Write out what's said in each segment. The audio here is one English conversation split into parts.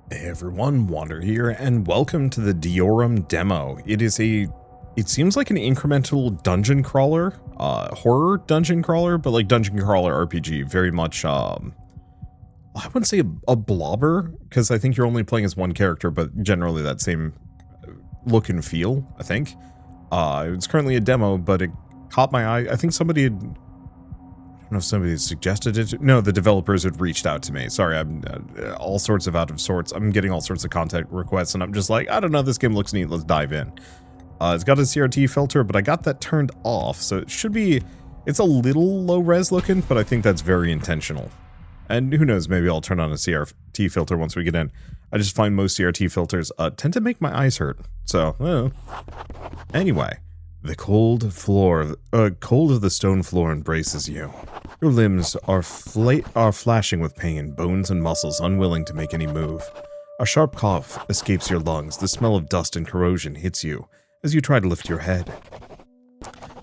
Hey everyone, Wander here, and welcome to the DEORUM demo. It seems like an incremental dungeon crawler, horror dungeon crawler, but like dungeon crawler RPG, very much, I wouldn't say a blobber, because I think you're only playing as one character, but generally that same look and feel, I think. It's currently a demo, but it caught my eye. I think somebody had, I don't know if somebody had suggested it. No, the developers had reached out to me. Sorry, I'm all sorts of out of sorts. I'm getting all sorts of contact requests, and I'm just like, I don't know, this game looks neat, let's dive in. It's got a CRT filter, but I got that turned off, so it should be, it's a little low res looking, but I think that's very intentional. And who knows, maybe I'll turn on a CRT filter once we get in. I just find most CRT filters tend to make my eyes hurt, so, Anyway, the cold of the stone floor embraces you. Your limbs are flashing with pain, bones and muscles unwilling to make any move. A sharp cough escapes your lungs. The smell of dust and corrosion hits you as you try to lift your head.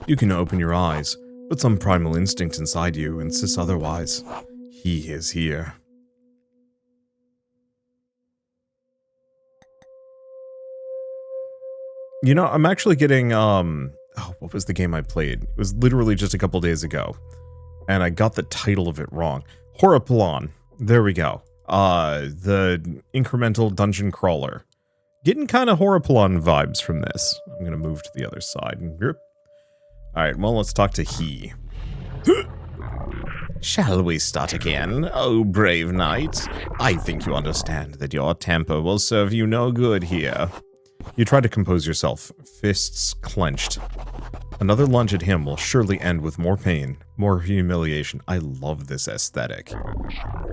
You can open your eyes, but some primal instinct inside you insists otherwise. He is here. You know, I'm actually getting, what was the game I played? It was literally just a couple days ago, and I got the title of it wrong. Horripalon. There we go. The incremental dungeon crawler. Getting kind of Horripalon vibes from this. I'm going to move to the other side. Alright, well, let's talk to he. Shall we start again, oh brave knight? I think you understand that your temper will serve you no good here. You try to compose yourself, fists clenched. Another lunge at him will surely end with more pain, more humiliation. I love this aesthetic.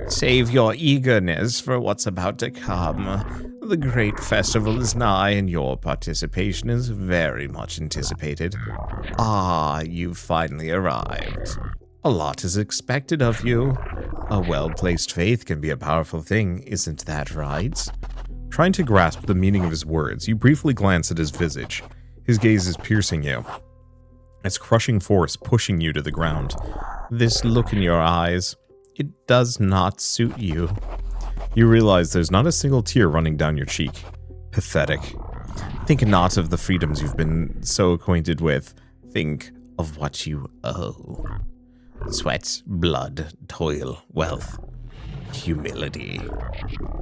Save your eagerness for what's about to come. The great festival is nigh, and your participation is very much anticipated. Ah, you've finally arrived. A lot is expected of you. A well-placed faith can be a powerful thing, isn't that right? Trying to grasp the meaning of his words, you briefly glance at his visage. His gaze is piercing you. Its crushing force pushing you to the ground. This look in your eyes, it does not suit you. You realize there's not a single tear running down your cheek. Pathetic. Think not of the freedoms you've been so acquainted with. Think of what you owe. Sweat, blood, toil, wealth, humility.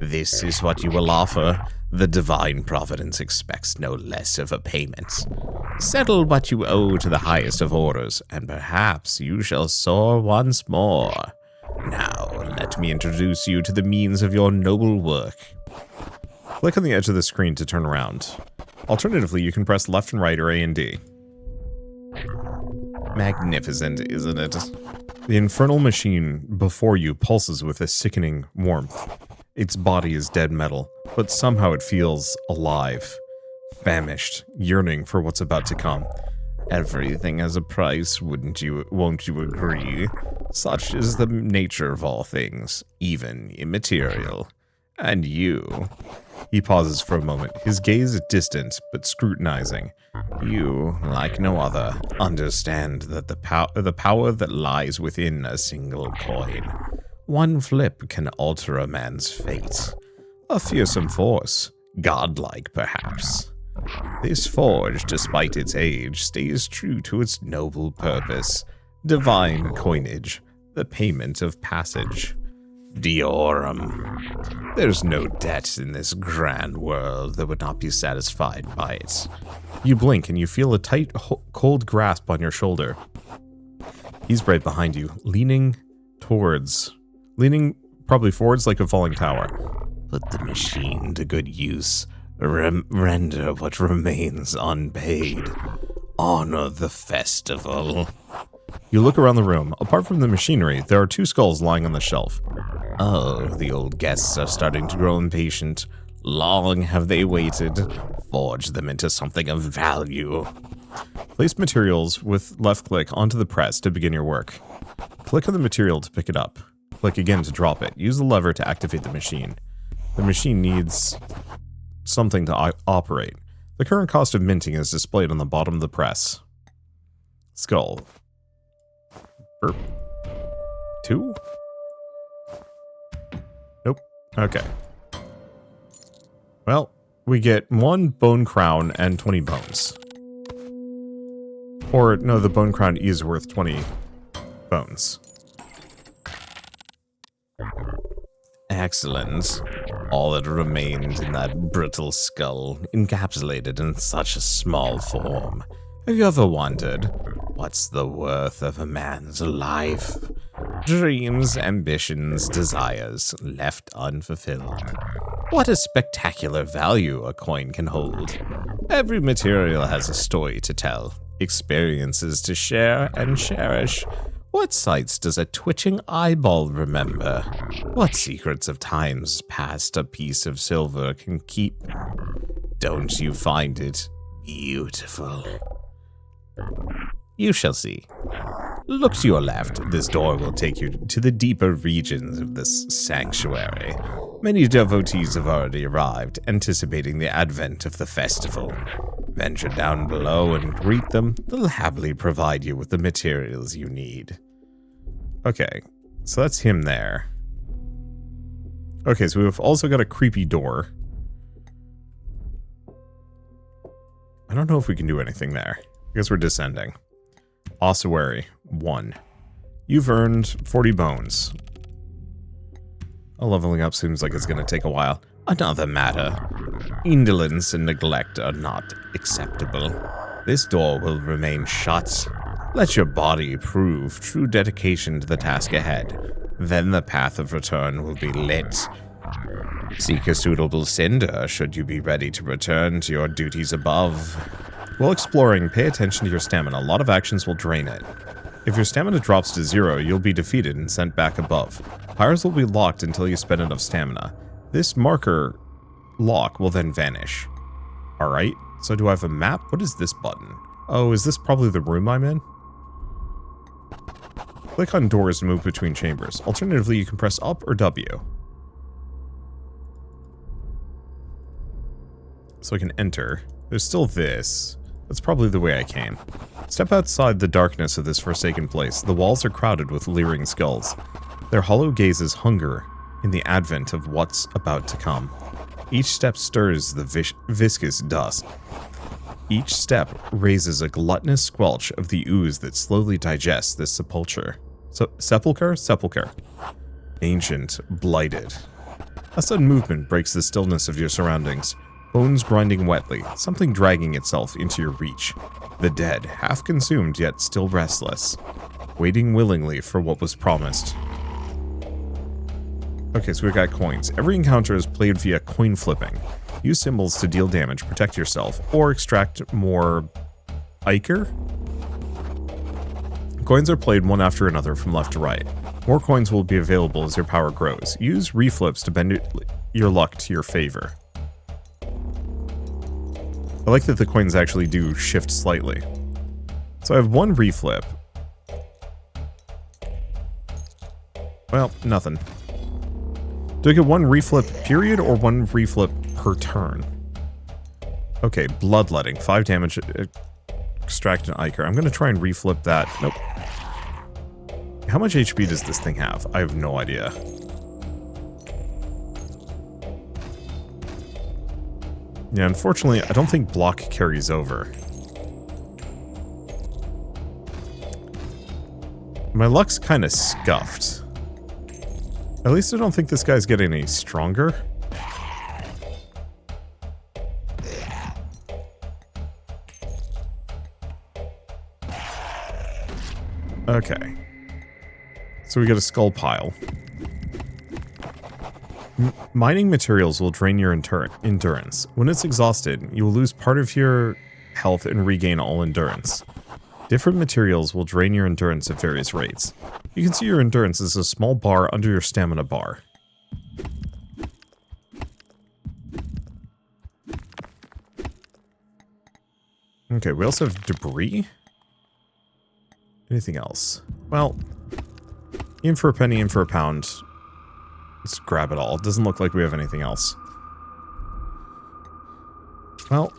This is what you will offer. The divine providence expects no less of a payment. Settle what you owe to the highest of orders, and perhaps you shall soar once more. Now, let me introduce you to the means of your noble work. Click on the edge of the screen to turn around. Alternatively, you can press left and right or A and D. Magnificent, isn't it? The infernal machine before you pulses with a sickening warmth. Its body is dead metal, but somehow it feels alive. Famished, yearning for what's about to come. Everything has a price, won't you agree? Such is the nature of all things, even immaterial. And you... He pauses for a moment, his gaze distant but scrutinizing. You, like no other, understand that the power that lies within a single coin. One flip can alter a man's fate. A fearsome force, godlike perhaps. This forge, despite its age, stays true to its noble purpose. Divine coinage, the payment of passage. DEORUM. There's no debt in this grand world that would not be satisfied by it. You blink and you feel a tight, cold grasp on your shoulder. He's right behind you, leaning probably forwards like a falling tower. Put the machine to good use. Render what remains unpaid. Honor the festival. You look around the room. Apart from the machinery, there are two skulls lying on the shelf. Oh, the old guests are starting to grow impatient. Long have they waited. Forge them into something of value. Place materials with left click onto the press to begin your work. Click on the material to pick it up. Click again to drop it. Use the lever to activate the machine. The machine needs something to operate. The current cost of minting is displayed on the bottom of the press. Skull. Burp. 2? Nope. Okay. Well, we get 1 bone crown and 20 bones. Or, no, the bone crown is worth 20 bones. Excellent. All that remained in that brittle skull, encapsulated in such a small form. Have you ever wondered, what's the worth of a man's life? Dreams, ambitions, desires, left unfulfilled. What a spectacular value a coin can hold. Every material has a story to tell, experiences to share and cherish. What sights does a twitching eyeball remember? What secrets of times past a piece of silver can keep? Don't you find it beautiful? You shall see. Look to your left. This door will take you to the deeper regions of this sanctuary. Many devotees have already arrived, anticipating the advent of the festival. Venture down below and greet them. They'll happily provide you with the materials you need. Okay, so that's him there. Okay, so we've also got a creepy door. I don't know if we can do anything there. I guess we're descending. Ossuary, 1. You've earned 40 bones. Leveling up seems like it's going to take a while. Another matter. Indolence and neglect are not acceptable. This door will remain shut. Let your body prove true dedication to the task ahead. Then the path of return will be lit. Seek a suitable cinder should you be ready to return to your duties above. While exploring, pay attention to your stamina. A lot of actions will drain it. If your stamina drops to 0, you'll be defeated and sent back above. Pyres will be locked until you spend enough stamina. This marker lock will then vanish. Alright, so do I have a map? What is this button? Oh, is this probably the room I'm in? Click on doors to move between chambers. Alternatively, you can press up or W. So I can enter. There's still this. That's probably the way I came. Step outside the darkness of this forsaken place. The walls are crowded with leering skulls. Their hollow gazes hunger in the advent of what's about to come. Each step stirs the viscous dust. Each step raises a gluttonous squelch of the ooze that slowly digests this sepulchre. Sepulchre? Ancient, blighted. A sudden movement breaks the stillness of your surroundings. Bones grinding wetly, something dragging itself into your reach. The dead, half consumed yet still restless, waiting willingly for what was promised. Okay, so we got coins. Every encounter is played via coin flipping. Use symbols to deal damage, protect yourself, or extract more ichor. Coins are played one after another from left to right. More coins will be available as your power grows. Use reflips to bend your luck to your favor. I like that the coins actually do shift slightly. So I have 1 reflip. Well, nothing. Do I get 1 reflip period or 1 reflip per turn? Okay, bloodletting. 5 damage. Extract an ichor. I'm going to try and reflip that. Nope. How much HP does this thing have? I have no idea. Yeah, unfortunately, I don't think block carries over. My luck's kind of scuffed. At least I don't think this guy's getting any stronger. Okay. So we get a skull pile. Mining materials will drain your endurance. When it's exhausted, you will lose part of your health and regain all endurance. Different materials will drain your endurance at various rates. You can see your endurance as a small bar under your stamina bar. Okay, we also have debris. Anything else? Well, in for a penny, in for a pound. Let's grab it all. It doesn't look like we have anything else. Well,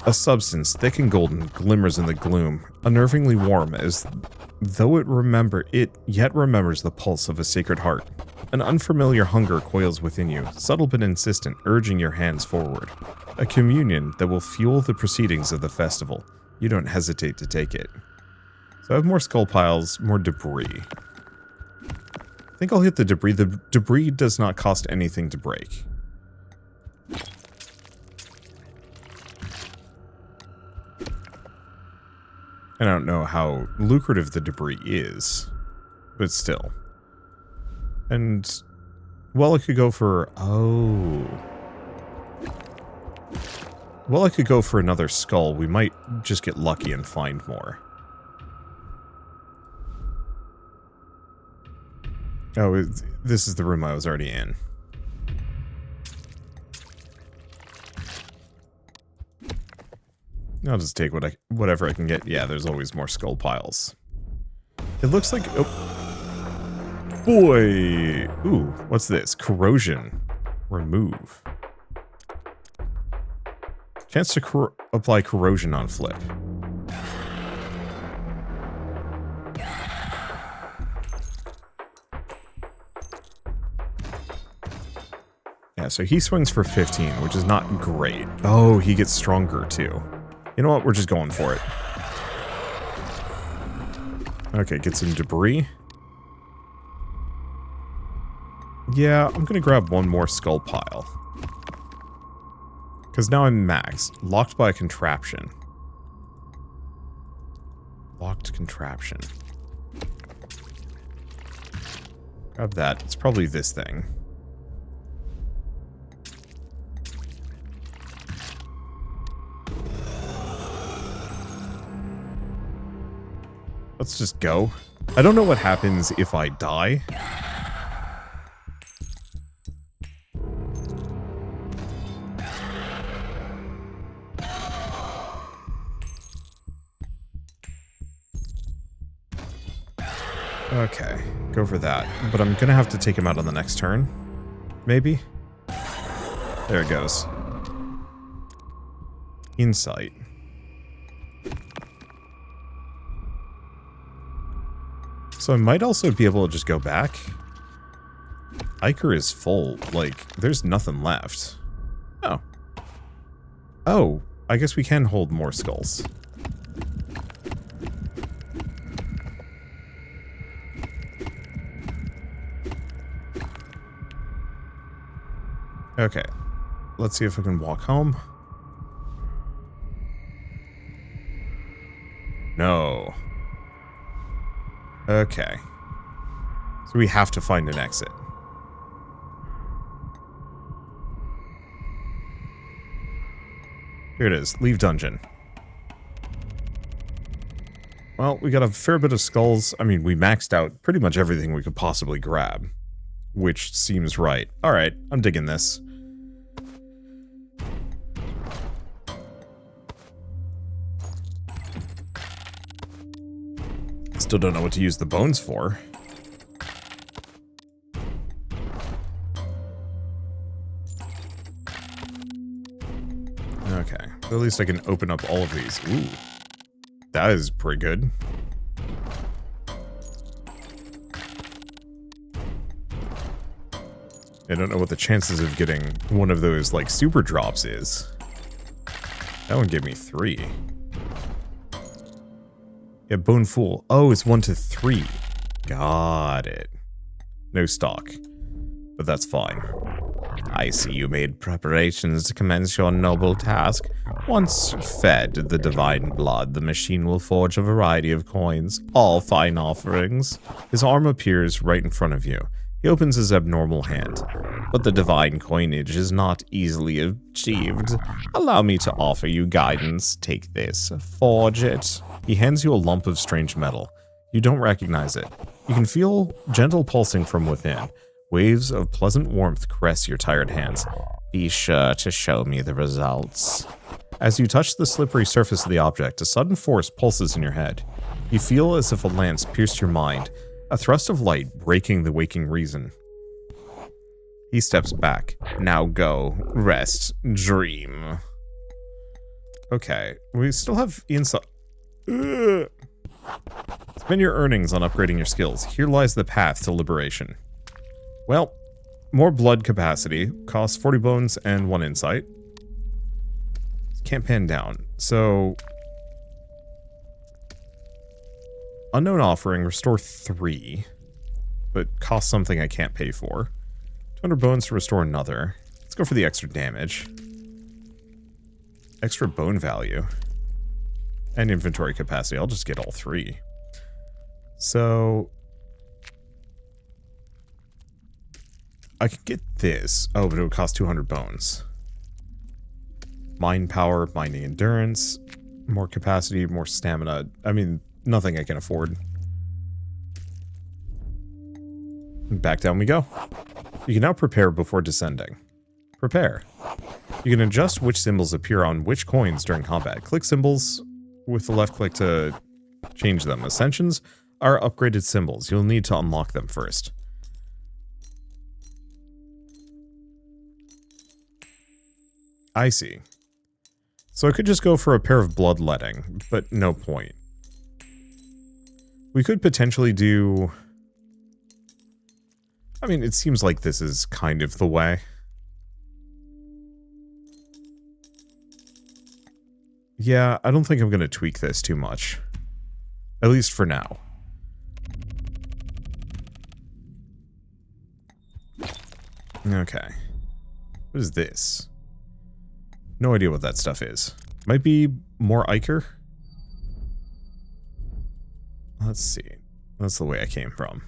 a substance, thick and golden, glimmers in the gloom, unnervingly warm, as though it yet remembers the pulse of a sacred heart. An unfamiliar hunger coils within you, subtle but insistent, urging your hands forward. A communion that will fuel the proceedings of the festival. You don't hesitate to take it. So I have more skull piles, more debris. I think I'll hit the debris. The debris does not cost anything to break. I don't know how lucrative the debris is, but still. And, well, I could go for... oh. Well, I could go for another skull. We might just get lucky and find more. Oh, this is the room I was already in. I'll just take whatever I can get. Yeah, there's always more skull piles. It looks like... oh. Boy! Ooh, what's this? Corrosion. Remove. Chance to apply corrosion on flip. Yeah, so he swings for 15, which is not great. Oh, he gets stronger too. You know what? We're just going for it. Okay, get some debris. Yeah, I'm gonna grab one more skull pile. Because now I'm maxed. Locked by a contraption. Locked contraption. Grab that. It's probably this thing. Let's just go. I don't know what happens if I die. Okay, go for that. But I'm gonna have to take him out on the next turn. Maybe? There it goes. Insight. So I might also be able to just go back. Iker is full. Like, there's nothing left. Oh. Oh, I guess we can hold more skulls. Okay. Let's see if I can walk home. No. Okay. So we have to find an exit. Here it is. Leave dungeon. Well, we got a fair bit of skulls. I mean, we maxed out pretty much everything we could possibly grab. Which seems right. Alright, I'm digging this. Still don't know what to use the bones for. Okay, but at least I can open up all of these. Ooh, that is pretty good. I don't know what the chances of getting one of those, like, super drops is. That one gave me 3. Yeah, Bone Fool. Oh, it's 1 to 3. Got it. No stock. But that's fine. I see you made preparations to commence your noble task. Once fed the divine blood, the machine will forge a variety of coins, all fine offerings. His arm appears right in front of you. He opens his abnormal hand. But the divine coinage is not easily achieved. Allow me to offer you guidance. Take this. Forge it. He hands you a lump of strange metal. You don't recognize it. You can feel gentle pulsing from within. Waves of pleasant warmth caress your tired hands. Be sure to show me the results. As you touch the slippery surface of the object, a sudden force pulses in your head. You feel as if a lance pierced your mind, a thrust of light breaking the waking reason. He steps back. Now go. Rest. Dream. Okay. We still have insight. Spend your earnings on upgrading your skills. Here lies the path to liberation. Well, more blood capacity. Costs 40 bones and 1 insight. Can't pan down. So... Unknown offering, restore 3. But costs something I can't pay for. 200 bones to restore another. Let's go for the extra damage. Extra bone value. And inventory capacity. I'll just get all 3. So... I could get this. Oh, but it would cost 200 bones. Mind power, mining endurance, more capacity, more stamina. I mean, nothing I can afford. Back down we go. You can now prepare before descending. Prepare. You can adjust which symbols appear on which coins during combat. Click symbols with the left click to change them. Ascensions are upgraded symbols. You'll need to unlock them first. I see. So I could just go for a pair of bloodletting, but no point. We could potentially do... I mean, it seems like this is kind of the way. Yeah, I don't think I'm going to tweak this too much. At least for now. Okay. What is this? No idea what that stuff is. Might be more Ichor? Let's see. That's the way I came from.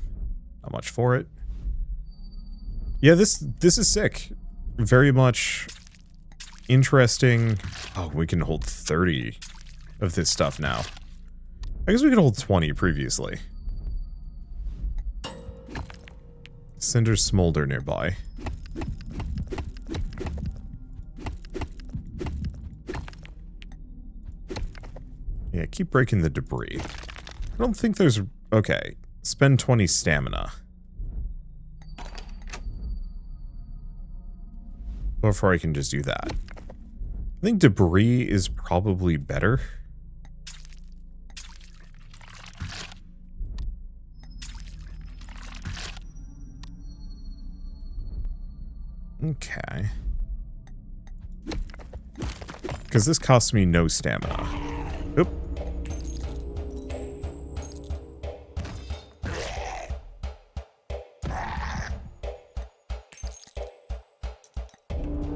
Not much for it. Yeah, this is sick. Very much interesting. Oh, we can hold 30 of this stuff now. I guess we could hold 20 previously. Cinder smolder nearby. Yeah, keep breaking the debris. I don't think there's... Okay. Spend 20 stamina. Before I can just do that. I think debris is probably better. Okay. Because this costs me no stamina. Oop.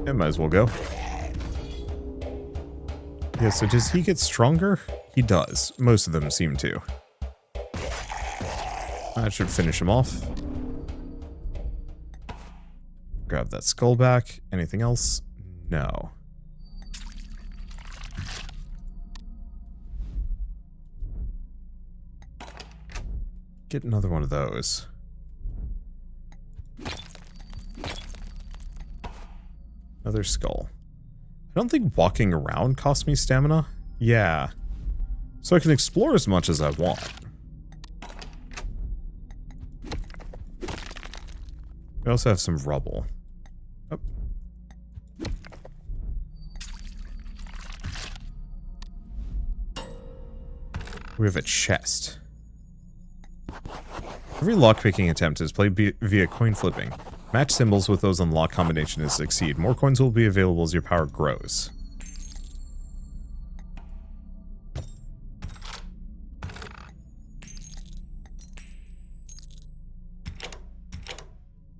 I might as well go. Yeah, so does he get stronger? He does. Most of them seem to. That should finish him off. Grab that skull back. Anything else? No. Get another one of those. Another skull. I don't think walking around costs me stamina. Yeah. So I can explore as much as I want. We also have some rubble. Oh. We have a chest. Every lockpicking attempt is played via coin flipping. Match symbols with those on lock combination to succeed. More coins will be available as your power grows.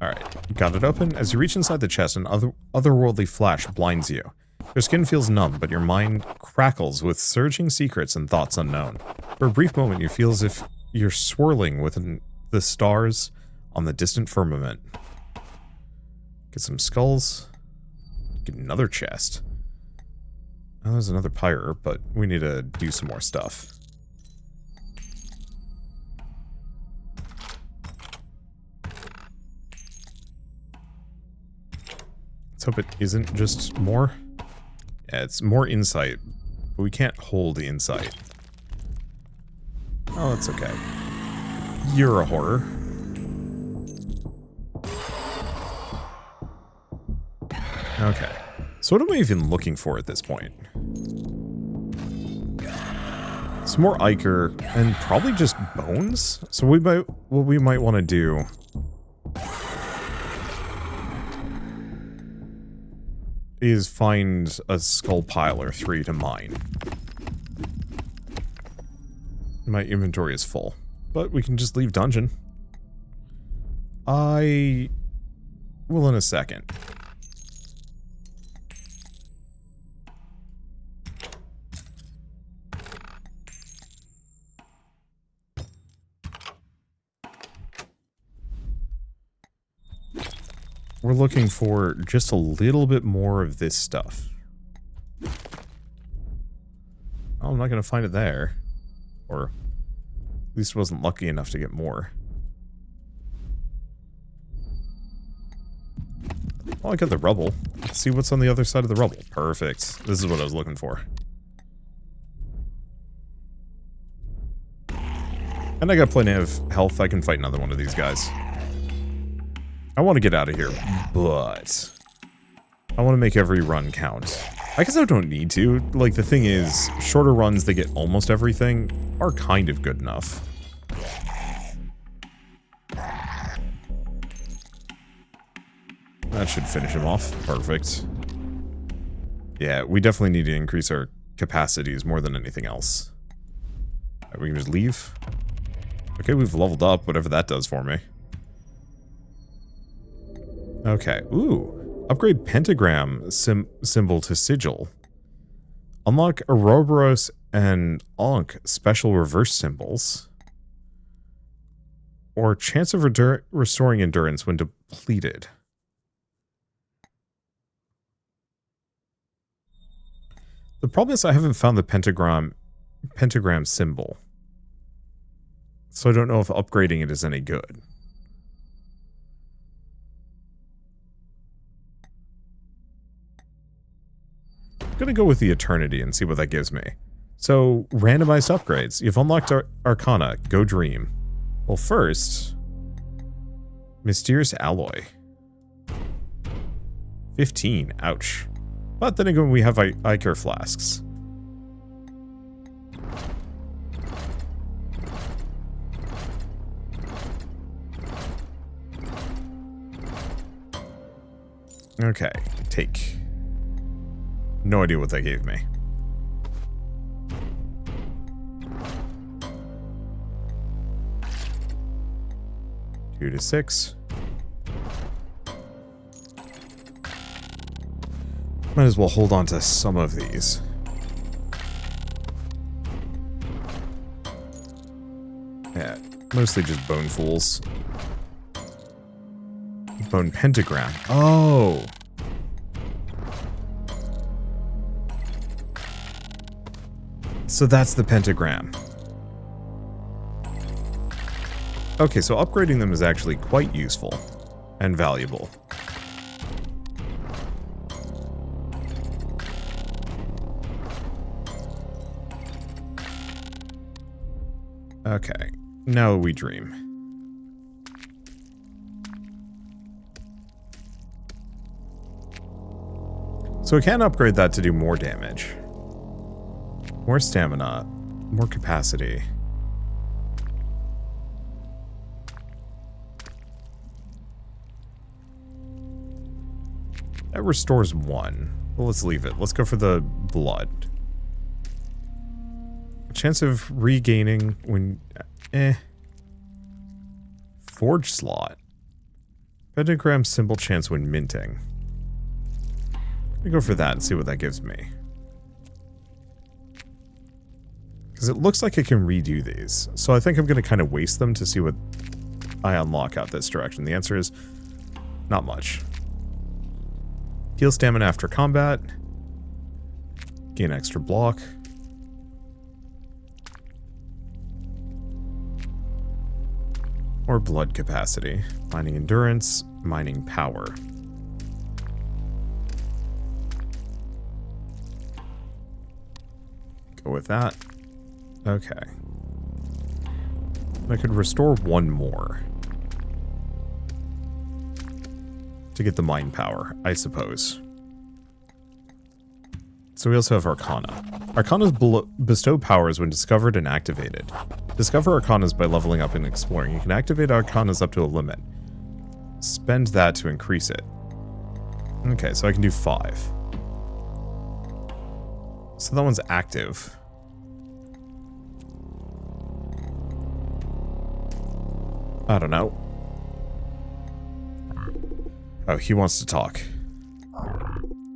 Alright, got it open. As you reach inside the chest, an otherworldly flash blinds you. Your skin feels numb, but your mind crackles with surging secrets and thoughts unknown. For a brief moment, you feel as if you're swirling within the stars on the distant firmament. Get some skulls. Get another chest. Oh, there's another pyre, but we need to do some more stuff. Let's hope it isn't just more. Yeah, it's more insight, but we can't hold the insight. Oh, that's okay. You're a horror. Okay. So what am I even looking for at this point? Some more Ichor and probably just bones? So what we might want to do is find a skull pile or 3 to mine. My inventory is full, but we can just leave dungeon. I will in a second. We're looking for just a little bit more of this stuff. Oh, I'm not going to find it there. Or at least wasn't lucky enough to get more. Oh, I got the rubble. Let's see what's on the other side of the rubble. Perfect. This is what I was looking for. And I got plenty of health. I can fight another one of these guys. I want to get out of here, but I want to make every run count. I guess I don't need to. Like, the thing is, shorter runs that get almost everything are kind of good enough. That should finish him off. Perfect. Yeah, we definitely need to increase our capacities more than anything else. Right, we can just leave. Okay, we've leveled up, whatever that does for me. Okay, ooh. Upgrade pentagram symbol to sigil. Unlock Ouroboros and Ankh special reverse symbols. Or chance of restoring endurance when depleted. The problem is I haven't found the pentagram symbol. So I don't know if upgrading it is any good. I'm gonna go with the Eternity and see what that gives me. So, randomized upgrades. You've unlocked Arcana. Go Dream. Well, first... Mysterious Alloy. 15. Ouch. But then again, we have Ichor Flasks. Okay. Take. No idea what that gave me. Two to 6. Might as well hold on to some of these. Yeah, mostly just bone fools. Bone pentagram. Oh! So that's the pentagram. Okay, so upgrading them is actually quite useful and valuable. Okay, now we dream. So we can upgrade that to do more damage. More stamina, more capacity. That restores 1. Well, let's leave it. Let's go for the blood. Chance of regaining when... Forge slot. Pentagram symbol chance when minting. Let me go for that and see what that gives me. Because it looks like I can redo these. So I think I'm going to kind of waste them to see what I unlock out this direction. The answer is not much. Heal stamina after combat. Gain extra block. Or blood capacity. Mining endurance. Mining power. Go with that. Okay. I could restore 1 more. To get the mind power, I suppose. So we also have Arcana. Arcanas bestow powers when discovered and activated. Discover Arcanas by leveling up and exploring. You can activate Arcanas up to a limit. Spend that to increase it. Okay, so I can do 5. So that one's active. I don't know. Oh, he wants to talk.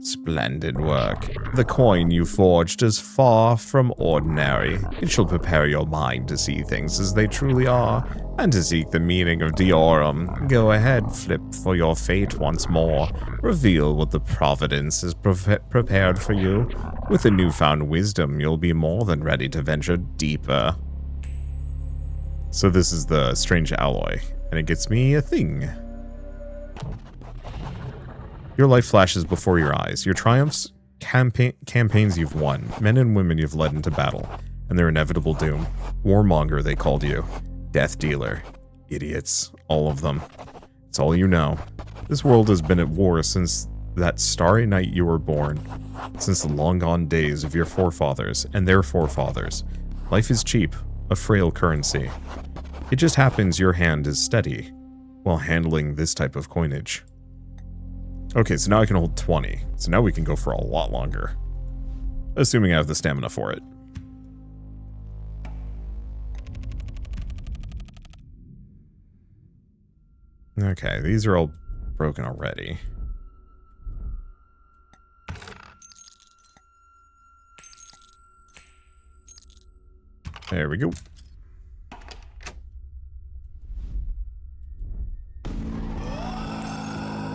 Splendid work. The coin you forged is far from ordinary. It shall prepare your mind to see things as they truly are, and to seek the meaning of DEORUM. Go ahead, flip for your fate once more. Reveal what the Providence has prepared for you. With the newfound wisdom, you'll be more than ready to venture deeper. So this is the strange alloy, and it gets me a thing. Your life flashes before your eyes. Your triumphs, campaigns you've won, men and women you've led into battle, and their inevitable doom. Warmonger, they called you. Death dealer. Idiots. All of them. It's all you know. This world has been at war since that starry night you were born. Since the long-gone days of your forefathers and their forefathers. Life is cheap. A frail currency. It just happens your hand is steady while handling this type of coinage. Okay, so now I can hold 20. So now we can go for a lot longer. Assuming I have the stamina for it. Okay, these are all broken already. There we go.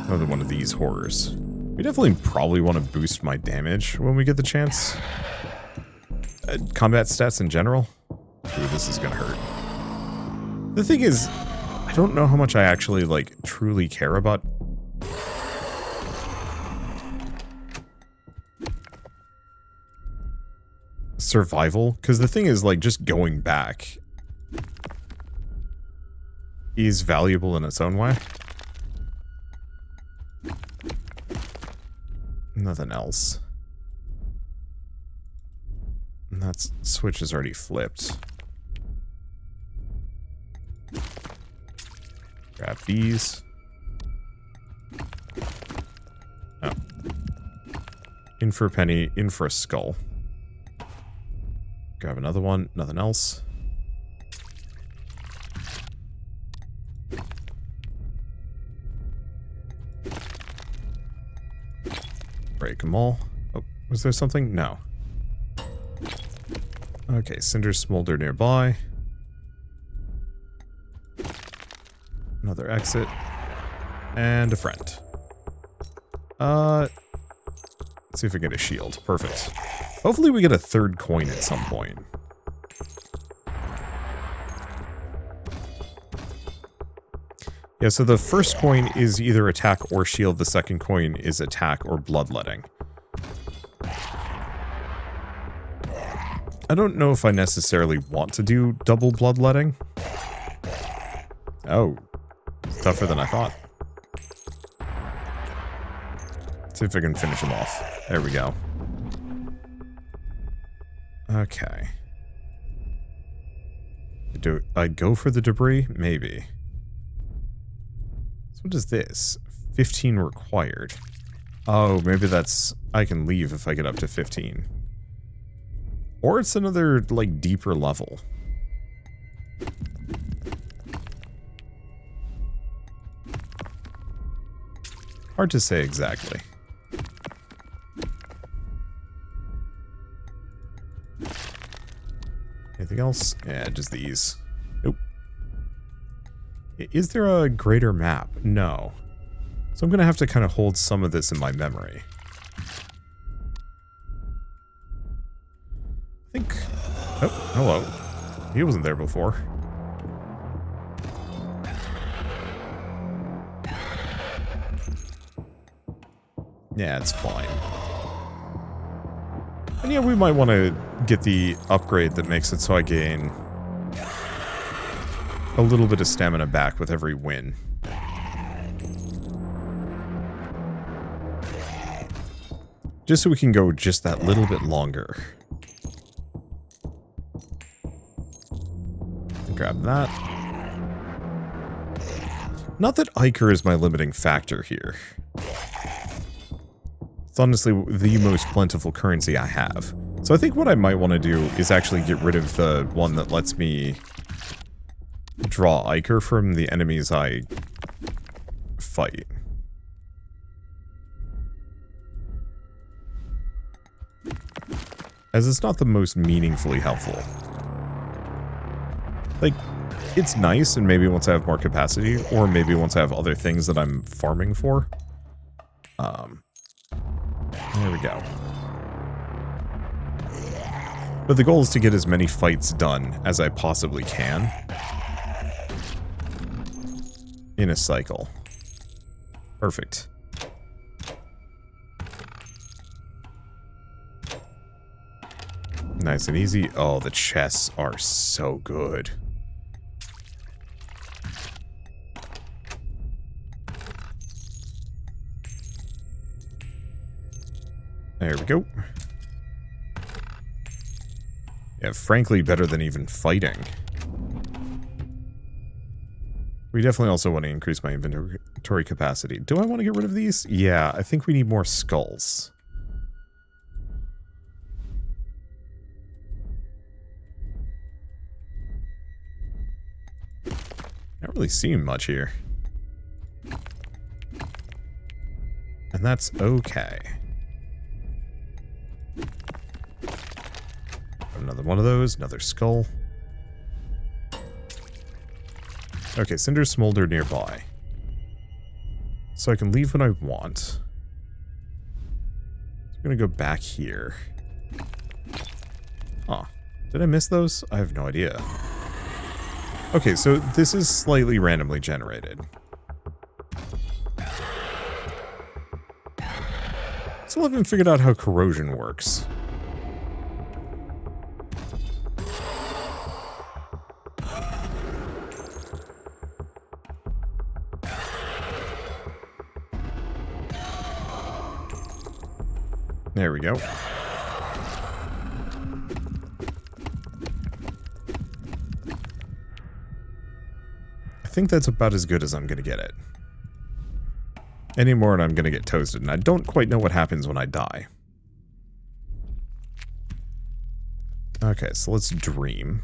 Another one of these horrors. We definitely probably want to boost my damage when we get the chance. Combat stats in general. Ooh, this is gonna hurt. The thing is, I don't know how much I actually, like, truly care about survival. Because the thing is, like, just going back is valuable in its own way. Nothing else. And that switch is already flipped. Grab these. Oh. In for a penny, in for a skull. Grab another one, nothing else. Break them all. Oh, was there something? No. Okay, cinders smolder nearby. Another exit. And a friend. Let's see if we get a shield. Perfect. Hopefully we get a third coin at some point. Yeah, so the first coin is either attack or shield. The second coin is attack or bloodletting. I don't know if I necessarily want to do double bloodletting. Oh, it's tougher than I thought. Let's see if I can finish him off. There we go. Okay. Do I go for the debris? Maybe. So what is this? 15 required. Oh, maybe that's... I can leave if I get up to 15. Or it's another, like, deeper level. Hard to say exactly. Anything else? Yeah, just these. Nope. Is there a greater map? No. So I'm going to have to kind of hold some of this in my memory. I think... Oh, hello. He wasn't there before. Yeah, it's fine. And yeah, we might want to get the upgrade that makes it so I gain a little bit of stamina back with every win. Just so we can go just that little bit longer. Grab that. Not that Iker is my limiting factor here. It's honestly the most plentiful currency I have. So I think what I might want to do is actually get rid of the one that lets me draw Ichor from the enemies I fight. As it's not the most meaningfully helpful. Like, it's nice, and maybe once I have more capacity, or maybe once I have other things that I'm farming for. There we go. But the goal is to get as many fights done as I possibly can in a cycle. Perfect. Nice and easy. Oh, the chests are so good. There we go. Yeah, frankly, better than even fighting. We definitely also want to increase my inventory capacity. Do I want to get rid of these? Yeah, I think we need more skulls. Not really seeing much here. And that's okay. Another one of those, another skull. Okay, Cinder Smolder nearby. So I can leave when I want. So I'm gonna go back here. Huh. Did I miss those? I have no idea. Okay, so this is slightly randomly generated. Still haven't figured out how corrosion works. There we go. I think that's about as good as I'm going to get it. Any more and I'm going to get toasted, and I don't quite know what happens when I die. Okay, so let's dream.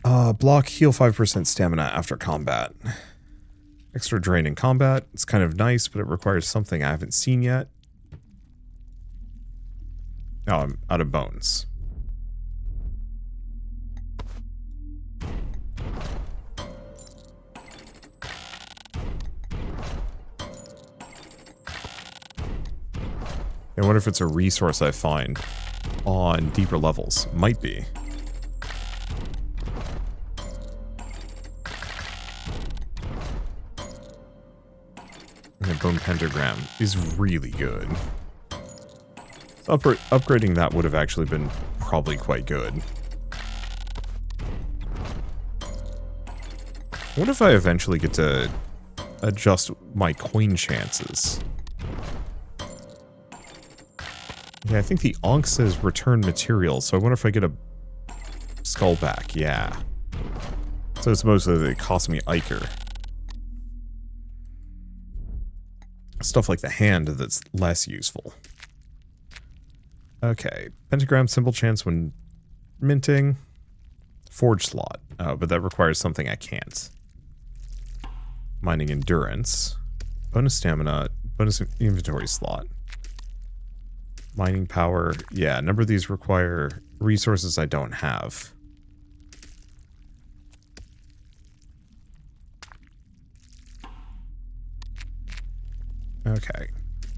Block, heal 5% stamina after combat. Extra drain in combat. It's kind of nice, but it requires something I haven't seen yet. Oh, I'm out of bones. I wonder if it's a resource I find on deeper levels. Might be. And a bone pentagram is really good. Upgrading that would have actually been probably quite good. What if I eventually get to adjust my coin chances? Yeah, I think the Ankh says return material, so I wonder if I get a skull back. Yeah. So it's mostly that it costs me Ichor. Stuff like the hand that's less useful. Okay. Pentagram symbol chance when minting. Forge slot. Oh, but that requires something I can't. Mining endurance. Bonus stamina. Bonus inventory slot. Mining power. Yeah, a number of these require resources I don't have. Okay.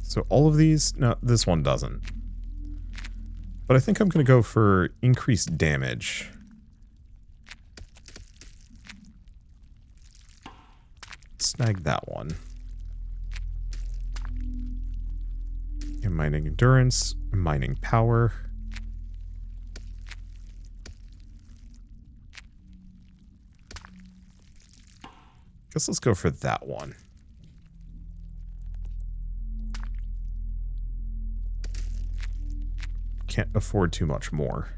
So all of these... No, this one doesn't. But I think I'm going to go for increased damage. Snag that one. And mining endurance, mining power. Guess let's go for that one. Can't afford too much more.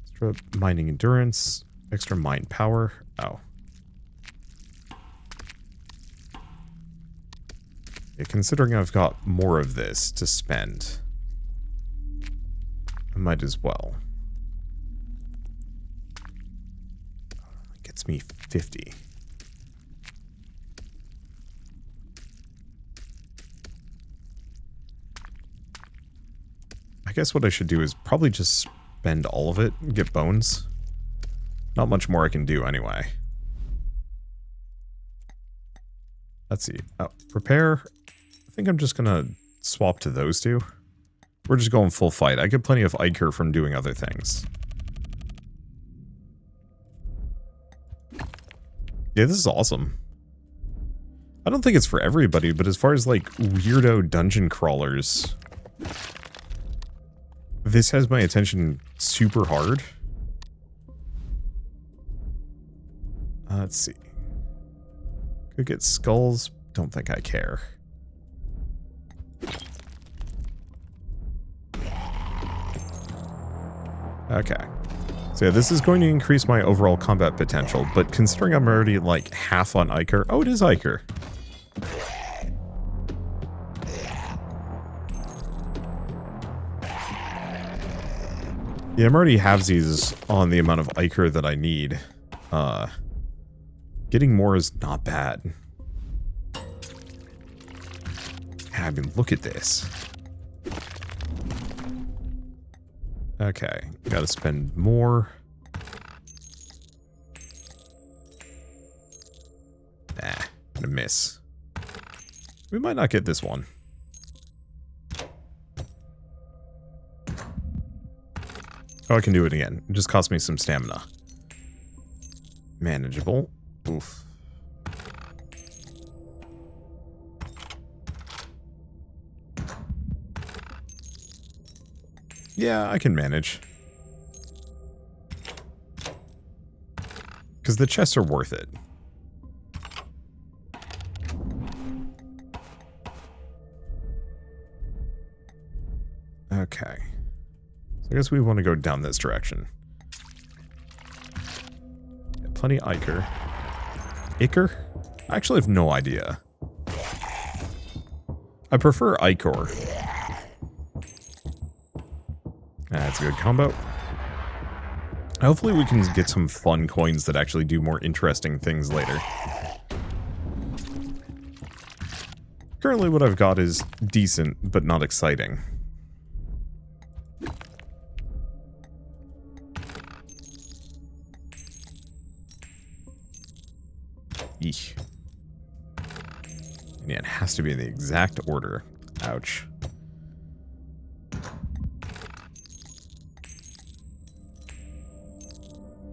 Extra mining endurance, extra mine power. Oh. Yeah, considering I've got more of this to spend, I might as well. Gets me 50. I guess what I should do is probably just spend all of it and get bones. Not much more I can do anyway. Let's see. Oh, prepare. I think I'm just gonna swap to those two. We're just going full fight. I get plenty of Ichor from doing other things. Yeah, this is awesome. I don't think it's for everybody, but as far as like weirdo dungeon crawlers, this has my attention super hard. Let's see. Could get skulls. Don't think I care. Okay. So yeah, this is going to increase my overall combat potential, but considering I'm already like half on Ichor. Oh, it is Ichor. Yeah, I'm already halvesies on the amount of Ichor that I need. Getting more is not bad. I mean, look at this. Okay, gotta spend more. Nah, gonna miss. We might not get this one. Oh, I can do it again. It just cost me some stamina. Manageable. Oof. Yeah, I can manage. Because the chests are worth it. Okay. So I guess we want to go down this direction. Yeah, plenty of Ichor. Ichor? I actually have no idea. I prefer Ichor. That's a good combo. Hopefully we can get some fun coins that actually do more interesting things later. Currently what I've got is decent, but not exciting. Eesh. Yeah, it has to be in the exact order. Ouch.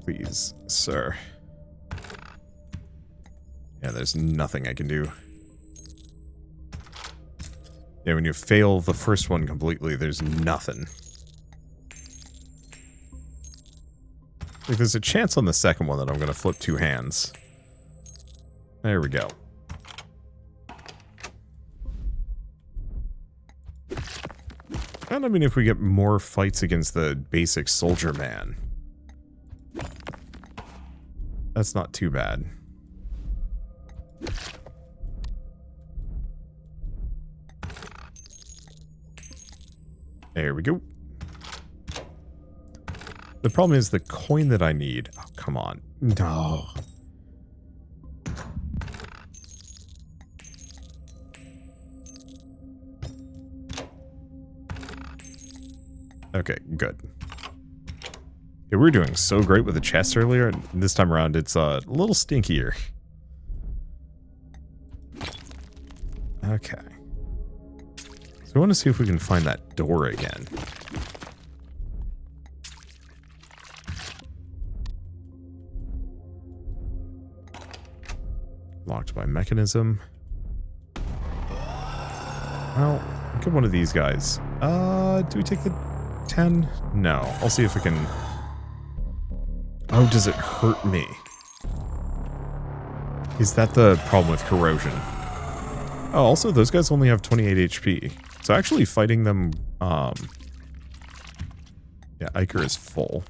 Please, sir. Yeah, there's nothing I can do. Yeah, when you fail the first one completely, there's nothing. Like, there's a chance on the second one that I'm going to flip two hands. There we go. And I mean, if we get more fights against the basic soldier man, that's not too bad. There we go. The problem is the coin that I need. Oh, come on. No. Okay, good. Yeah, we were doing so great with the chest earlier, and this time around it's a little stinkier. Okay. So I want to see if we can find that door again. Locked by mechanism. Well, get one of these guys. Do we take the 10? No. I'll see if we can... Oh, does it hurt me? Is that the problem with corrosion? Oh, also, those guys only have 28 HP. So actually fighting them, yeah, Ichor is full.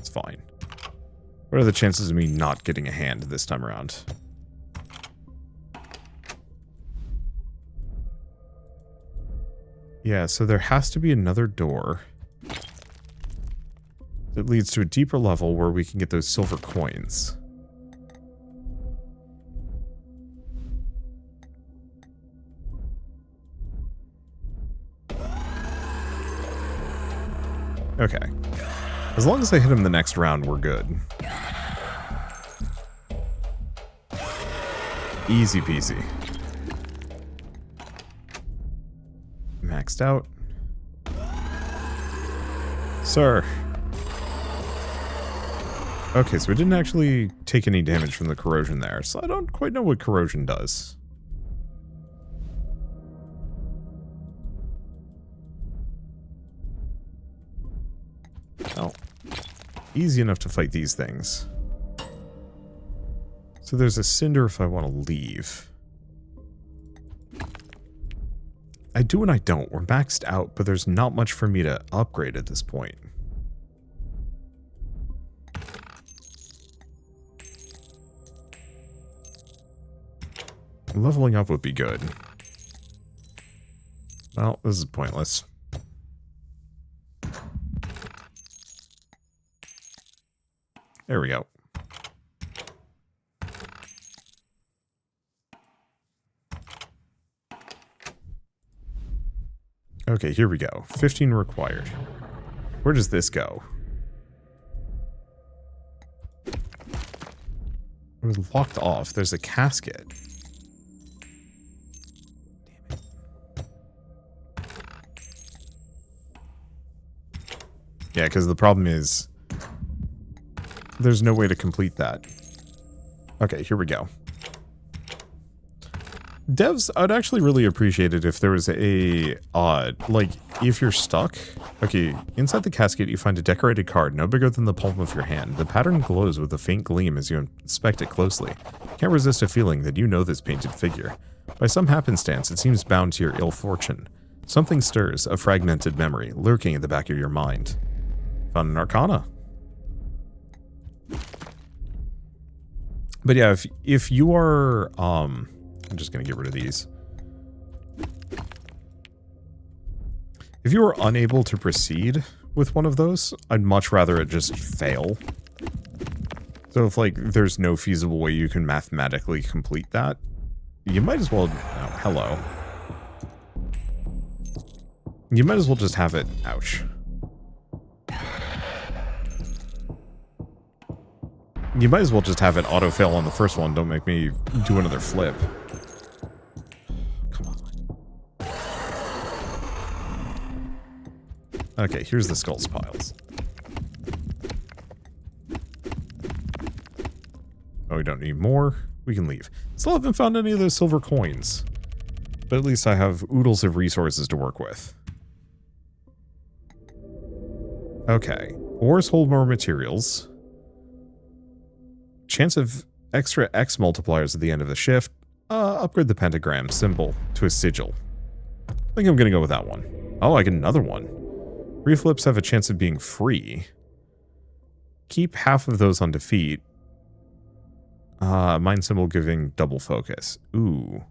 It's fine. What are the chances of me not getting a hand this time around? Yeah, so there has to be another door that leads to a deeper level where we can get those silver coins. Okay. As long as I hit him the next round, we're good. Easy peasy. Maxed out. Sir. Okay, so we didn't actually take any damage from the corrosion there, so I don't quite know what corrosion does. Oh. Easy enough to fight these things. So there's a cinder if I want to leave. I do and I don't. We're maxed out, but there's not much for me to upgrade at this point. Leveling up would be good. Well, this is pointless. There we go. Okay, here we go. 15 required. Where does this go? It was locked off. There's a casket. Damn it. Yeah, because the problem is there's no way to complete that. Okay, here we go. Devs, I'd actually really appreciate it if there was a, like, if you're stuck. Okay, inside the casket you find a decorated card no bigger than the palm of your hand. The pattern glows with a faint gleam as you inspect it closely. Can't resist a feeling that you know this painted figure. By some happenstance, it seems bound to your ill fortune. Something stirs, a fragmented memory, lurking at the back of your mind. Found an arcana. But yeah, if you are, I'm just going to get rid of these. If you are unable to proceed with one of those, I'd much rather it just fail. So if, like, there's no feasible way you can mathematically complete that, you might as well... Oh, hello. You might as well just have it... Ouch. You might as well just have it auto-fail on the first one. Don't make me do another flip. Come on. Okay, here's the skulls piles. Oh, we don't need more. We can leave. Still haven't found any of those silver coins. But at least I have oodles of resources to work with. Okay. Ores hold more materials. Chance of extra X multipliers at the end of the shift. Upgrade the pentagram symbol to a sigil. I think I'm going to go with that one. Oh, I get another one. Reflips have a chance of being free. Keep half of those on defeat. Mind symbol giving double focus. Ooh.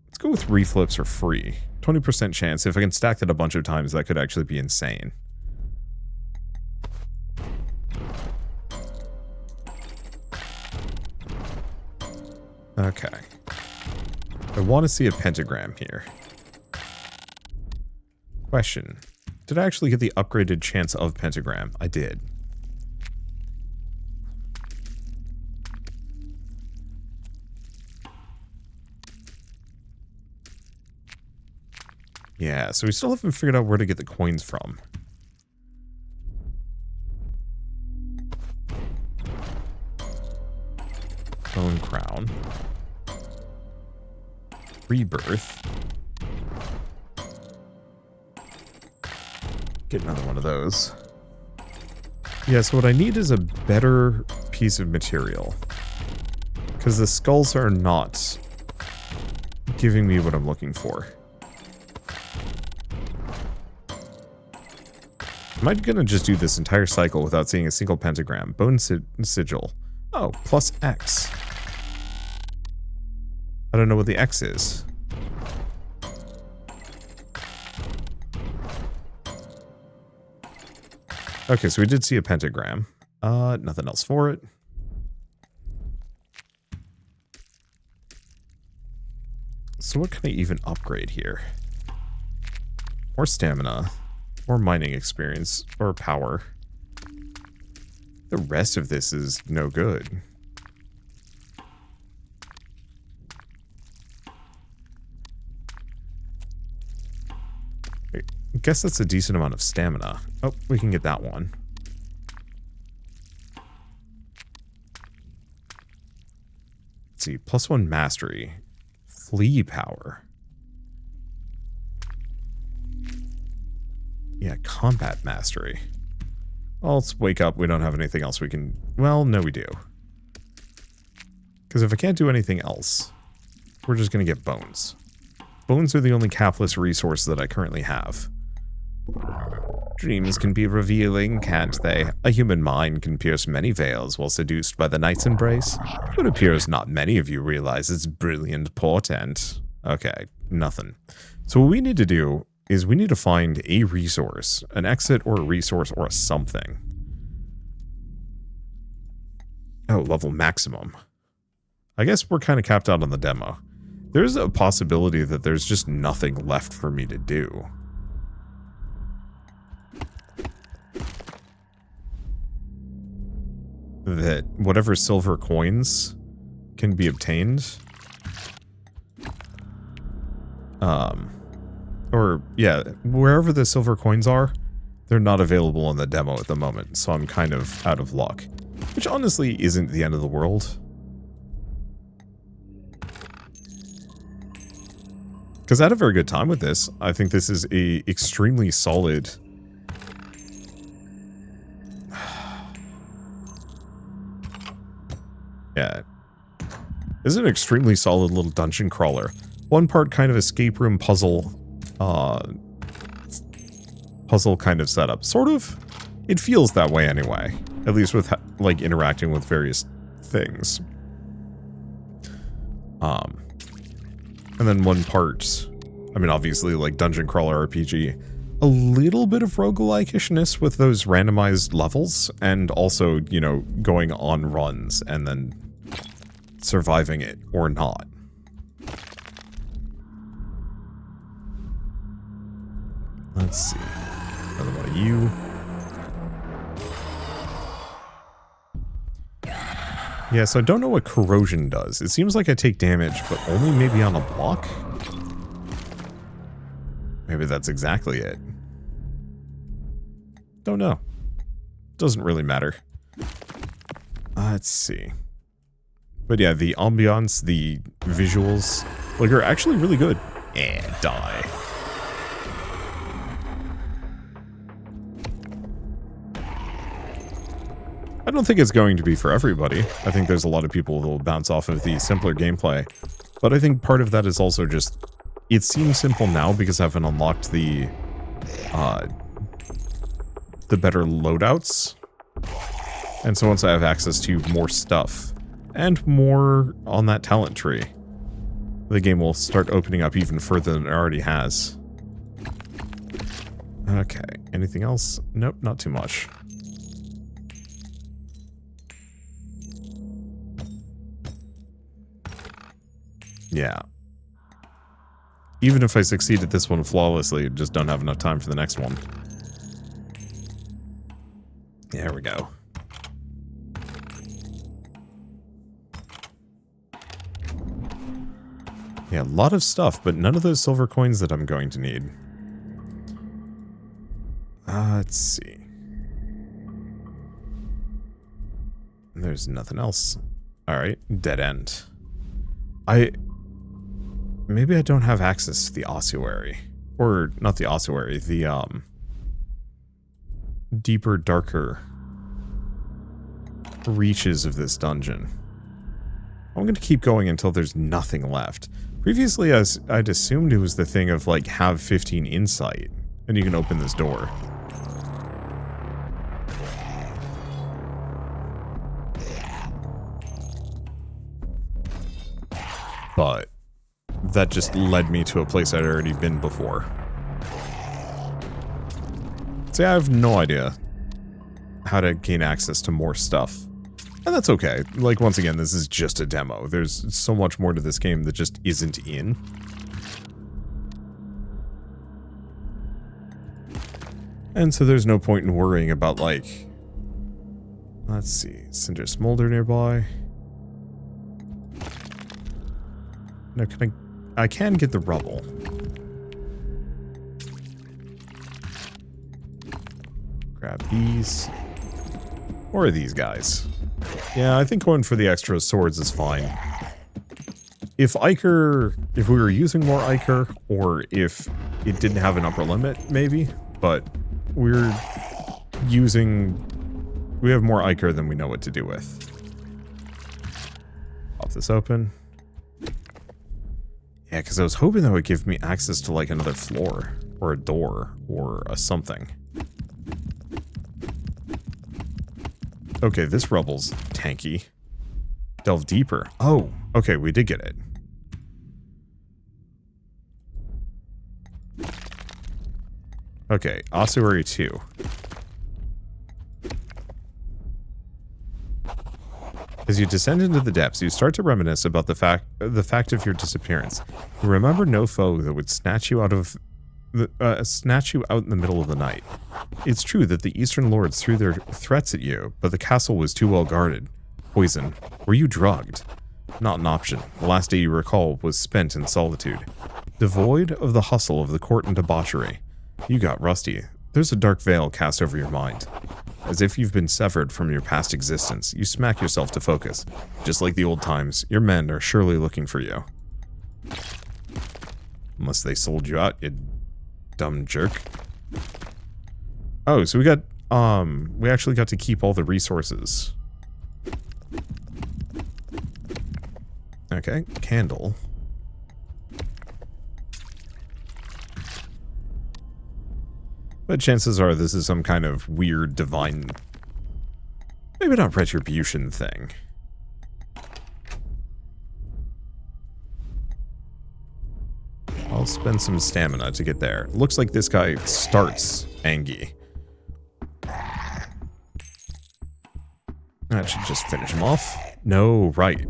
Let's go with reflips are free. 20% chance. If I can stack that a bunch of times, that could actually be insane. Okay. I want to see a pentagram here. Question. Did I actually get the upgraded chance of pentagram? I did. Yeah, so we still haven't figured out where to get the coins from. Bone crown. Rebirth. Get another one of those. Yeah, so what I need is a better piece of material. Because the skulls are not giving me what I'm looking for. Am I gonna just do this entire cycle without seeing a single pentagram? Bone sigil. Oh, plus X. I don't know what the X is. Okay, so we did see a pentagram. Nothing else for it. So what can I even upgrade here? More stamina, more mining experience, or power. The rest of this is no good. I guess that's a decent amount of stamina. Oh, we can get that one. Let's see, +1 mastery. Flee power. Yeah, combat mastery. Well, let's wake up. We don't have anything else we can... Well, no we do. Because if I can't do anything else, we're just going to get bones. Bones are the only capless resource that I currently have. Dreams can be revealing, can't they? A human mind can pierce many veils while seduced by the night's embrace. It appears not many of you realize its brilliant portent. Okay, nothing. So what we need to do is we need to find a resource, an exit or a resource or a something. Oh, level maximum. I guess we're kind of capped out on the demo. There's a possibility that there's just nothing left for me to do. That whatever silver coins can be obtained. Or, yeah, wherever the silver coins are, they're not available in the demo at the moment, so I'm kind of out of luck. Which honestly isn't the end of the world. Because I had a very good time with this. I think this is a extremely solid... Yeah. This is an extremely solid little dungeon crawler. One part kind of escape room puzzle... puzzle kind of setup. Sort of. It feels that way anyway. At least with, like, interacting with various things. And then one part, I mean, obviously, like, dungeon crawler RPG, a little bit of roguelike-ishness with those randomized levels, and also, you know, going on runs and then surviving it or not. Let's see. Another one of you. Yeah, so I don't know what corrosion does. It seems like I take damage, but only maybe on a block? Maybe that's exactly it. Don't know. Doesn't really matter. Let's see. But yeah, the ambiance, the visuals, like, are actually really good. And die. I don't think it's going to be for everybody. I think there's a lot of people who will bounce off of the simpler gameplay. But I think part of that is also just... It seems simple now because I haven't unlocked the better loadouts. And so once I have access to more stuff, and more on that talent tree, the game will start opening up even further than it already has. Okay, anything else? Nope, not too much. Yeah. Even if I succeed at this one flawlessly, I just don't have enough time for the next one. There we go. Yeah, a lot of stuff, but none of those silver coins that I'm going to need. Let's see. There's nothing else. Alright, dead end. Maybe I don't have access to the ossuary. Or, not the ossuary, the, deeper, darker reaches of this dungeon. I'm gonna keep going until there's nothing left. Previously, I'd assumed it was the thing of, like, have 15 insight, and you can open this door. but that just led me to a place I'd already been before. See, I have no idea how to gain access to more stuff. And that's okay. Like, once again, this is just a demo. There's so much more to this game that just isn't in. And so there's no point in worrying about, like... Let's see. Cinder Smolder nearby. No, can I can get the rubble. Grab these. Or these guys. Yeah, I think going for the extra swords is fine. If we were using more Ichor, or if it didn't have an upper limit, maybe. But we have more Ichor than we know what to do with. Pop this open. Yeah, because I was hoping that would give me access to, like, another floor, or a door, or a something. Okay, this rubble's tanky. Delve deeper. Oh, okay, we did get it. Okay, Ossuary 2. As you descend into the depths, you start to reminisce about the fact of your disappearance. You remember no foe that would snatch you out in the middle of the night. It's true that the Eastern Lords threw their threats at you, but the castle was too well guarded. Poison. Were you drugged? Not an option. The last day you recall was spent in solitude. Devoid of the hustle of the court and debauchery. You got rusty. There's a dark veil cast over your mind. As if you've been severed from your past existence, you smack yourself to focus. Just like the old times, your men are surely looking for you. Unless they sold you out, you dumb jerk. Oh, so we actually got to keep all the resources. Okay, candle. But chances are this is some kind of weird divine, maybe not retribution thing. I'll spend some stamina to get there. Looks like this guy starts Angie. That should just finish him off. No, right.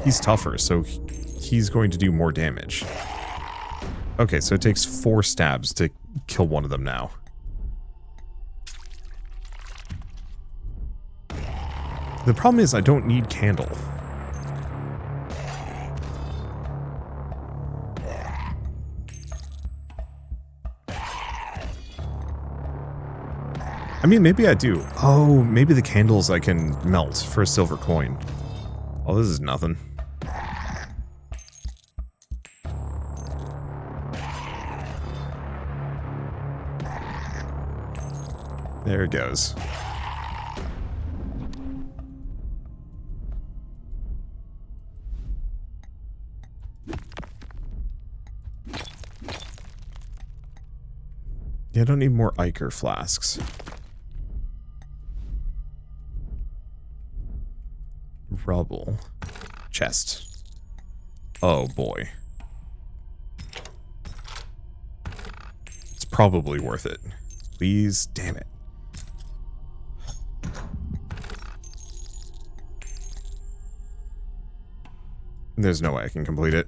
He's tougher, so he's going to do more damage. Okay, so it takes 4 stabs to kill one of them now. The problem is I don't need candle. I mean, maybe I do. Oh, maybe the candles I can melt for a silver coin. Oh, this is nothing. There it goes. Yeah, I don't need more Ichor flasks. Rubble. Chest. Oh boy. It's probably worth it. Please, damn it. There's no way I can complete it.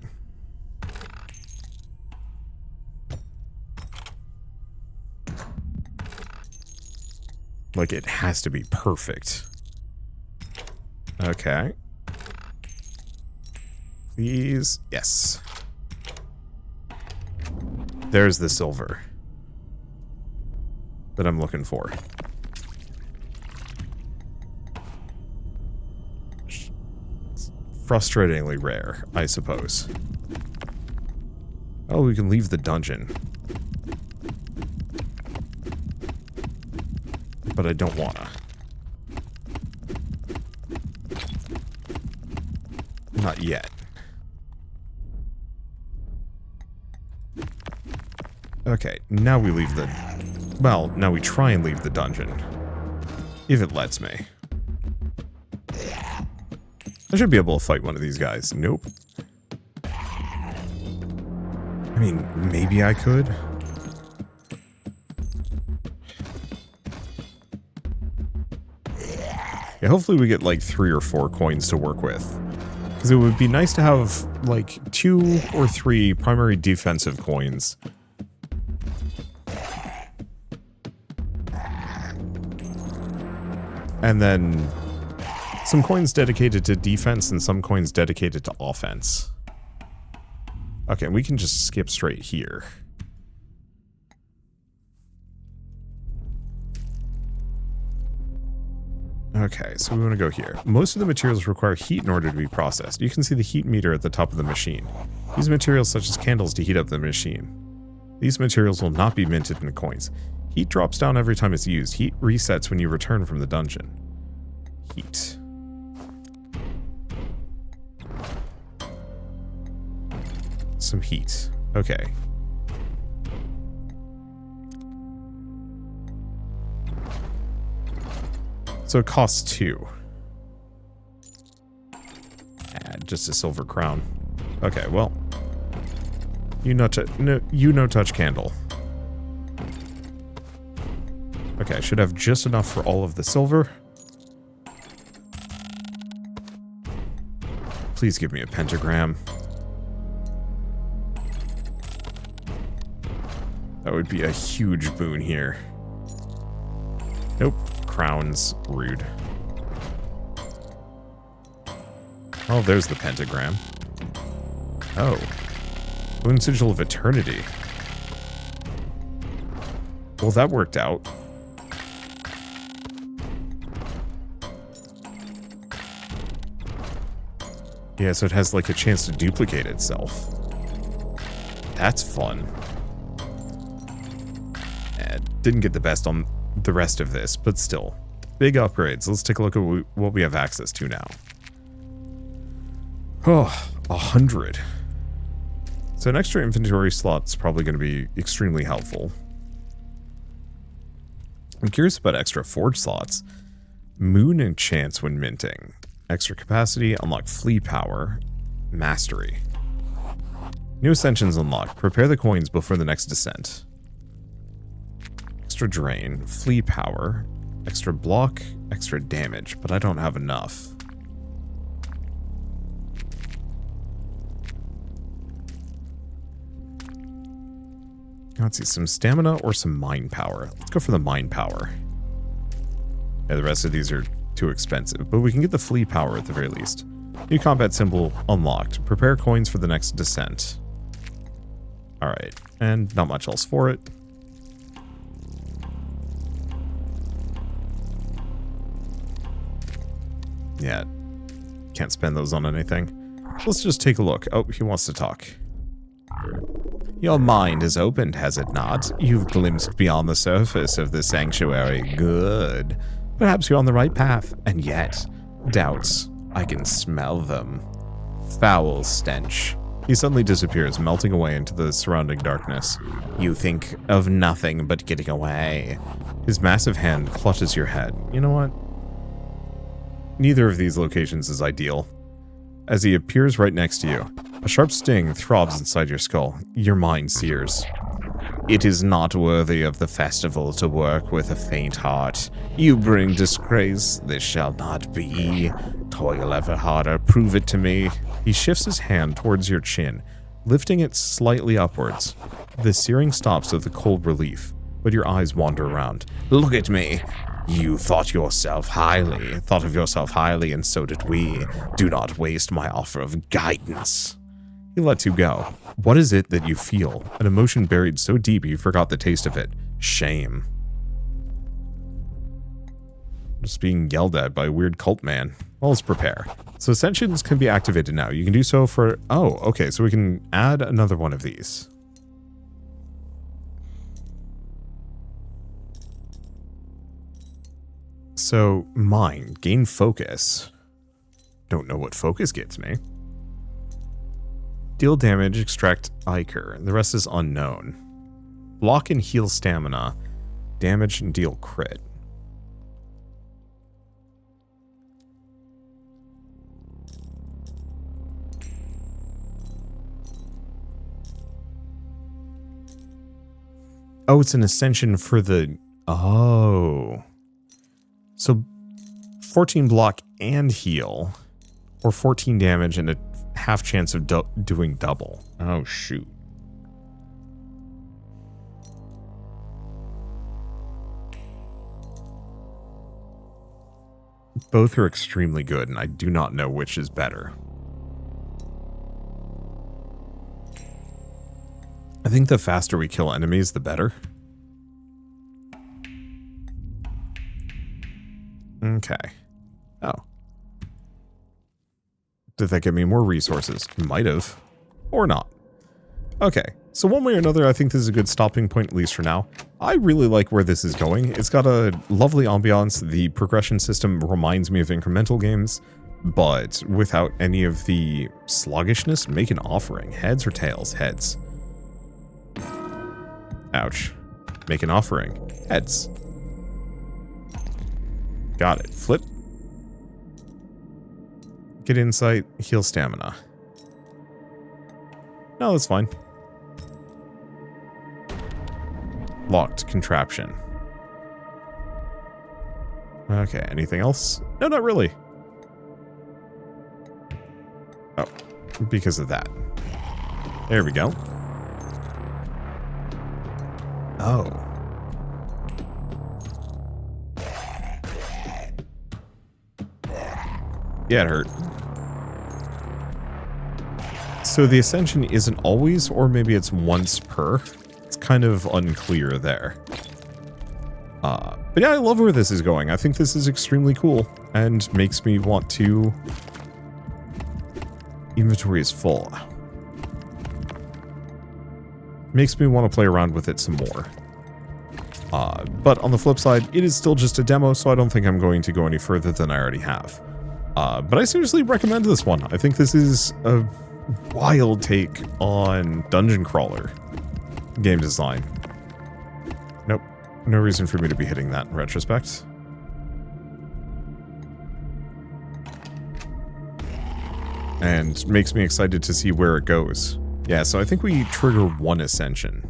Like, it has to be perfect. Okay. Please. Yes. There's the silver that I'm looking for. It's frustratingly rare, I suppose. Oh, we can leave the dungeon. But I don't wanna. Not yet. Okay, now we leave the... Well, now we try and leave the dungeon. If it lets me. I should be able to fight one of these guys. Nope. mean, maybe I could. Yeah, hopefully we get like 3 or 4 coins to work with. Because it would be nice to have like 2 or 3 primary defensive coins. And then some coins dedicated to defense and some coins dedicated to offense. Okay, we can just skip straight here. Okay, so we want to go here. Most of the materials require heat in order to be processed. You can see the heat meter at the top of the machine. Use materials such as candles to heat up the machine. These materials will not be minted into coins. Heat drops down every time it's used. Heat resets when you return from the dungeon. Heat. Some heat. Okay. So it costs 2. Just a silver crown. Okay, well. You no touch candle. Okay, I should have just enough for all of the silver. Please give me a pentagram. That would be a huge boon here. Nope. Crowns. Rude. Oh, there's the pentagram. Oh. Moon Sigil of Eternity. Well, that worked out. Yeah, so it has like a chance to duplicate itself. That's fun. Didn't get the best on the rest of this, but still. Big upgrades. Let's take a look at what we have access to now. Oh, 100. So an extra inventory slot's probably going to be extremely helpful. I'm curious about extra forge slots. Moon enchants when minting. Extra capacity, unlock flea power, mastery. New ascensions unlocked. Prepare the coins before the next descent. Extra drain, flea power, extra block, extra damage, but I don't have enough. Let's see, some stamina or some mind power. Let's go for the mind power. Yeah, the rest of these are too expensive, but we can get the flea power at the very least. New combat symbol unlocked. Prepare coins for the next descent. Alright, and not much else for it. Yeah, can't spend those on anything. Let's just take a look. Oh, he wants to talk. Your mind is opened, has it not? You've glimpsed beyond the surface of the sanctuary. Good. Perhaps you're on the right path, and yet, doubts. I can smell them. Foul stench. He suddenly disappears, melting away into the surrounding darkness. You think of nothing but getting away. His massive hand clutches your head. You know what? Neither of these locations is ideal. As he appears right next to you, a sharp sting throbs inside your skull. Your mind sears. It is not worthy of the festival to work with a faint heart. You bring disgrace. This shall not be. Toil ever harder. Prove it to me. He shifts his hand towards your chin, lifting it slightly upwards. The searing stops with a cold relief, but your eyes wander around. Look at me. You thought of yourself highly, and so did we. Do not waste my offer of guidance. He lets you go. What is it that you feel? An emotion buried so deep you forgot the taste of it. Shame. Just being yelled at by a weird cult man. Well, let's prepare. So ascensions can be activated now. You can do so for... Oh, okay, so we can add another one of these. So, mind, gain focus. Don't know what focus gets me. Deal damage, extract Ichor. The rest is unknown. Block and heal stamina. Damage and deal crit. Oh, it's an ascension for the... Oh. So 14 block and heal. Or 14 damage and a half chance of doing double. Oh, shoot. Both are extremely good, and I do not know which is better. I think the faster we kill enemies, the better. Okay. Oh. Did that give me more resources? Might have. Or not. Okay. So one way or another, I think this is a good stopping point, at least for now. I really like where this is going. It's got a lovely ambiance. The progression system reminds me of incremental games, but without any of the sluggishness. Make an offering. Heads or tails? Heads. Ouch. Make an offering. Heads. Got it. Flip. Get insight. Heal stamina. No, that's fine. Locked contraption. Okay, anything else? No, not really. Oh, because of that. There we go. Oh. Yeah, it hurt. So the ascension isn't always, or maybe it's once per. It's kind of unclear there. But yeah, I love where this is going. I think this is extremely cool and makes me want to... Inventory is full. Makes me want to play around with it some more. But on the flip side, it is still just a demo, so I don't think I'm going to go any further than I already have. But I seriously recommend this one. I think this is a wild take on dungeon crawler game design. Nope. No reason for me to be hitting that in retrospect. And makes me excited to see where it goes. Yeah, so I think we trigger one ascension.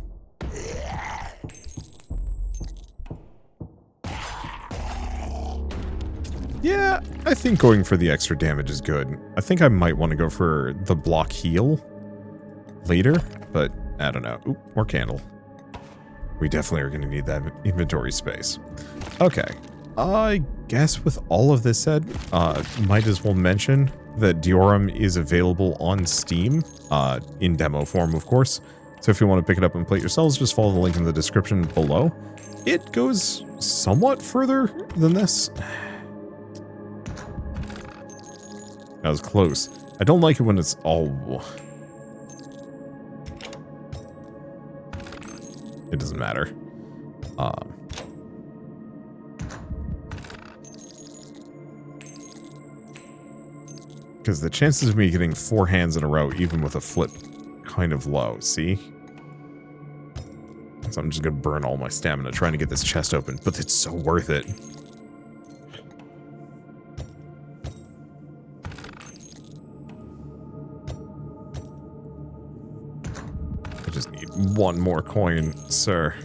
Yeah, I think going for the extra damage is good. I think I might want to go for the block heal later, but I don't know. Oop, more candle. We definitely are going to need that inventory space. Okay, I guess with all of this said, might as well mention that DEORUM is available on Steam, in demo form, of course. So if you want to pick it up and play it yourselves, just follow the link in the description below. It goes somewhat further than this. That was close. I don't like it when it's all... It doesn't matter. Because the chances of me getting 4 hands in a row, even with a flip, kind of low, see? So I'm just going to burn all my stamina trying to get this chest open, but it's so worth it. I just need one more coin, sir.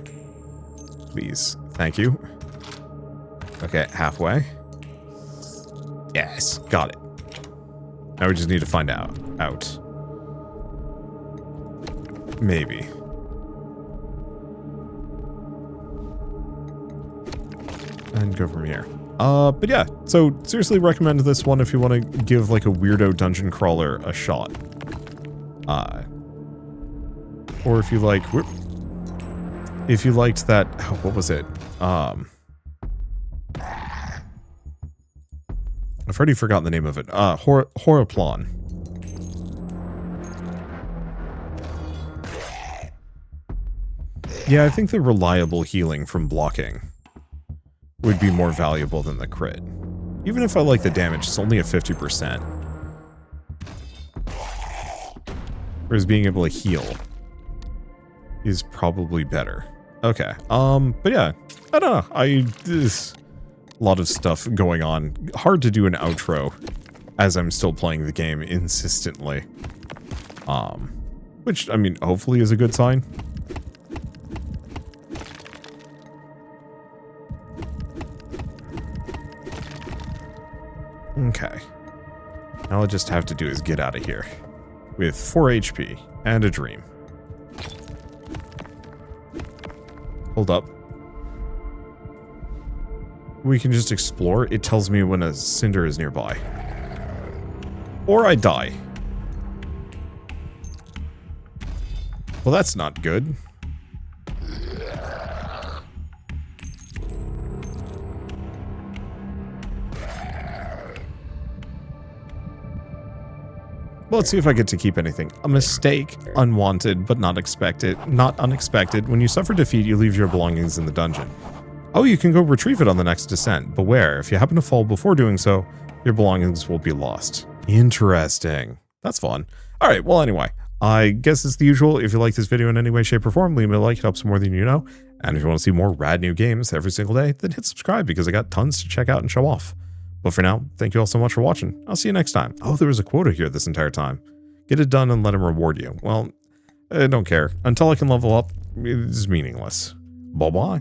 Please. Thank you. Okay, halfway. Yes, got it. Now we just need to find out. Maybe. And go from here. But yeah, so seriously recommend this one if you want to give like a weirdo dungeon crawler a shot. Or if you like, whoop, if you liked that, oh, what was it? I've already forgotten the name of it. Horaplan. Yeah, I think the reliable healing from blocking would be more valuable than the crit. Even if I like the damage, it's only a 50%. Whereas being able to heal is probably better. Okay, but yeah, I don't know. There's a lot of stuff going on. Hard to do an outro as I'm still playing the game insistently. Which, I mean, hopefully is a good sign. Okay. All I just have to do is get out of here. With 4 HP and a dream. Hold up. We can just explore. It tells me when a cinder is nearby. Or I die. Well, that's not good. Well, let's see if I get to keep anything. A mistake, unwanted, but not expected. Not unexpected. When you suffer defeat, you leave your belongings in the dungeon. Oh, you can go retrieve it on the next descent. Beware, if you happen to fall before doing so, your belongings will be lost. Interesting. That's fun. Alright, well anyway, I guess it's the usual. If you like this video in any way, shape, or form, leave me a like. It helps more than you know. And if you want to see more rad new games every single day, then hit subscribe because I got tons to check out and show off. But for now, thank you all so much for watching. I'll see you next time. Oh, there was a quota here this entire time. Get it done and let him reward you. Well, I don't care. Until I can level up, it's meaningless. Bye-bye.